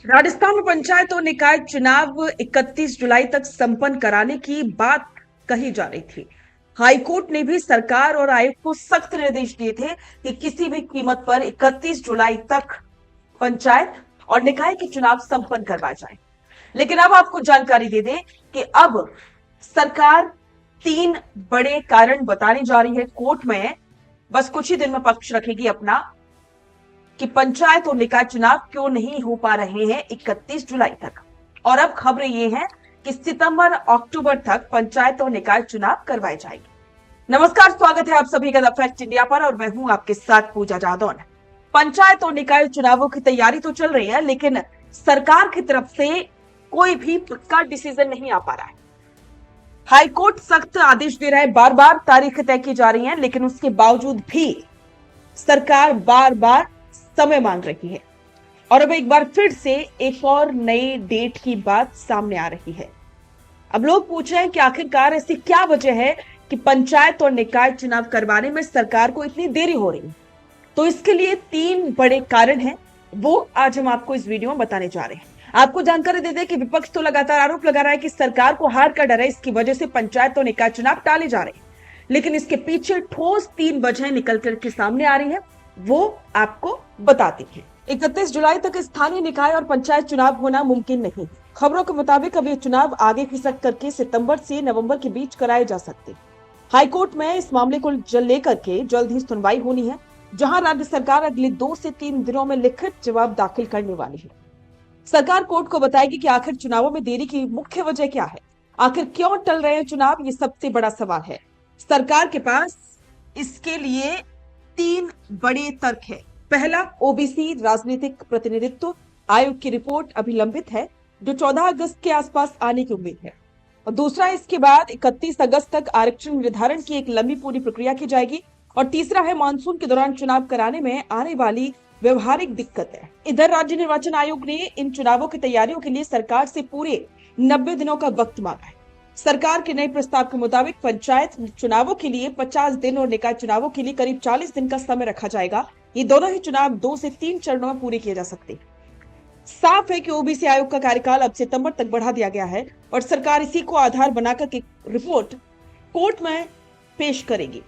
राजस्थान में पंचायत और निकाय चुनाव 31 जुलाई तक संपन्न कराने की बात कही जा रही थी। हाईकोर्ट ने भी सरकार और आयोग को सख्त निर्देश दिए थे कि किसी भी कीमत पर 31 जुलाई तक पंचायत और निकाय के चुनाव संपन्न करवाए जाए। लेकिन अब आपको जानकारी दे दें कि अब सरकार 3 बड़े कारण बताने जा रही है कोर्ट में। बस कुछ ही दिन में पक्ष रखेगी अपना कि पंचायत और निकाय चुनाव क्यों नहीं हो पा रहे हैं 31 जुलाई तक। और अब खबरें ये हैं कि सितंबर अक्टूबर तक पंचायत और निकाय चुनाव करवाए जाएंगे। नमस्कार, स्वागत है आप सभी का द फैक्ट इंडिया पर और मैं हूं आपके साथ पूजा जादौन। पंचायत और निकाय चुनावों की तैयारी तो चल रही है, लेकिन सरकार की तरफ से कोई भी पक्का डिसीजन नहीं आ पा रहा है। हाईकोर्ट सख्त आदेश दे रहा है, बार बार तारीख तय की जा रही है, लेकिन उसके बावजूद भी सरकार बार बार समय मांग रही है। और अब एक बार फिर से एक और नई डेट की बात सामने आ रही है। अब लोग पूछ रहे हैं कि आखिरकार ऐसी क्या वजह है कि पंचायत और निकाय चुनाव करवाने में सरकार को इतनी देरी हो रही है। तो इसके लिए 3 बड़े कारण हैं, वो आज हम आपको इस वीडियो में बताने जा रहे हैं। आपको जानकारी दे दें कि विपक्ष तो लगातार आरोप लगा रहा है कि सरकार को हार का डर है, इसकी वजह से पंचायत और निकाय चुनाव टाले जा रहे हैं। लेकिन इसके पीछे ठोस 3 वजह निकल करके सामने आ रही है, वो आपको बताती हैं। 31 जुलाई तक स्थानीय निकाय और पंचायत चुनाव होना मुमकिन नहीं। खबरों के मुताबिक अब ये चुनाव आगे खिसक करके सितंबर से नवंबर के बीच कराए जा सकते। हाईकोर्ट में इस मामले को लेकर के जल्द ही सुनवाई होनी है, जहां राज्य सरकार अगले 2 से 3 दिनों में लिखित जवाब दाखिल करने वाली है। सरकार कोर्ट को बताएगी कि आखिर चुनावों में देरी की मुख्य वजह क्या है, आखिर क्यों टल रहे हैं चुनाव, ये सबसे बड़ा सवाल है। सरकार के पास इसके लिए 3 बड़े तर्क है। पहला, ओबीसी राजनीतिक प्रतिनिधित्व आयोग की रिपोर्ट अभी लंबित है, जो 14 अगस्त के आसपास आने की उम्मीद है। और दूसरा, इसके बाद 31 अगस्त तक आरक्षण निर्धारण की एक लंबी पूरी प्रक्रिया की जाएगी। और तीसरा है, मानसून के दौरान चुनाव कराने में आने वाली व्यवहारिक दिक्कत है। इधर राज्य निर्वाचन आयोग ने इन चुनावों की तैयारियों के लिए सरकार से पूरे 90 दिनों का वक्त मांगा है। सरकार के नए प्रस्ताव के मुताबिक पंचायत चुनावों के लिए 50 दिन और निकाय चुनावों के लिए करीब 40 दिन का समय रखा जाएगा। ये दोनों ही चुनाव 2 से 3 चरणों में पूरे किए जा सकते हैं। साफ है कि ओबीसी आयोग का कार्यकाल अब सितंबर तक बढ़ा दिया गया है और सरकार इसी को आधार बनाकर एक रिपोर्ट कोर्ट में पेश करेगी।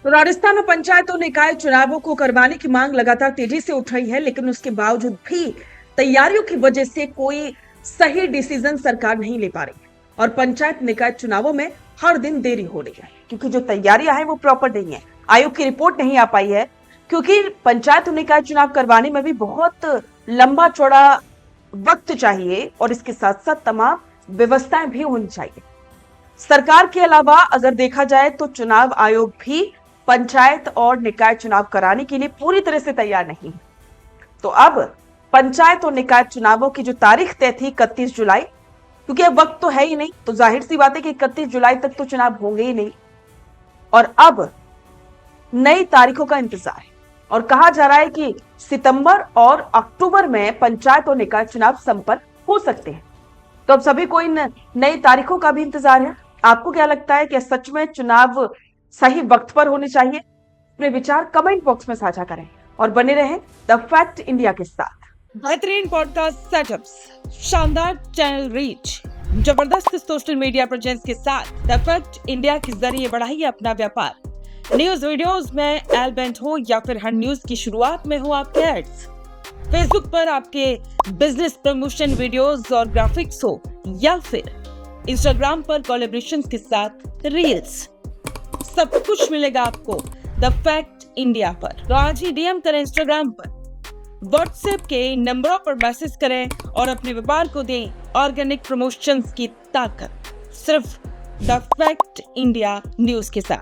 तो राजस्थान में पंचायत और निकाय चुनावों को करवाने की मांग लगातार तेजी से उठ रही है, लेकिन उसके बावजूद भी तैयारियों की वजह से कोई सही डिसीजन सरकार नहीं ले पा रही है। और पंचायत निकाय चुनावों में हर दिन देरी हो रही है, क्योंकि जो तैयारियां हैं वो प्रॉपर नहीं है। आयोग की रिपोर्ट नहीं आ पाई है, क्योंकि पंचायत और निकाय चुनाव करवाने में भी बहुत लंबा चौड़ा वक्त चाहिए और इसके साथ साथ तमाम व्यवस्थाएं भी होनी चाहिए। सरकार के अलावा अगर देखा जाए तो चुनाव आयोग भी पंचायत और निकाय चुनाव कराने के लिए पूरी तरह से तैयार नहीं है। तो अब पंचायत और निकाय चुनावों की जो तारीख तय थी 31 जुलाई, क्योंकि अब वक्त तो है ही नहीं, तो जाहिर सी बात है कि 31 जुलाई तक तो चुनाव होंगे ही नहीं। और अब नई तारीखों का इंतजार है और कहा जा रहा है कि सितंबर और अक्टूबर में पंचायत और निकाय चुनाव संपन्न हो सकते हैं। तो अब सभी को इन नई तारीखों का भी इंतजार है। आपको क्या लगता है कि सच में चुनाव सही वक्त पर होने चाहिए? अपने विचार कमेंट बॉक्स में साझा करें और बने रहें द फैक्ट इंडिया के साथ। बेहतरीन पॉडकास्ट सेटअप्स, शानदार चैनल रीच, जबरदस्त सोशल मीडिया प्रेजेंस के साथ द फैक्ट इंडिया के जरिए बढ़ाइए अपना व्यापार। न्यूज वीडियोस में एलबेंट हो या फिर हर न्यूज की शुरुआत में हो आपके एड्स, फेसबुक पर आपके बिजनेस प्रमोशन वीडियोस और ग्राफिक्स हो, या फिर इंस्टाग्राम पर कोलैबोरेशंस के साथ रील्स, सब कुछ मिलेगा आपको द फैक्ट इंडिया पर। तो आज ही डीएम करें इंस्टाग्राम पर, व्हाट्सएप के नंबरों पर मैसेज करें और अपने व्यापार को दें ऑर्गेनिक प्रमोशंस की ताकत, सिर्फ द फैक्ट इंडिया न्यूज के साथ।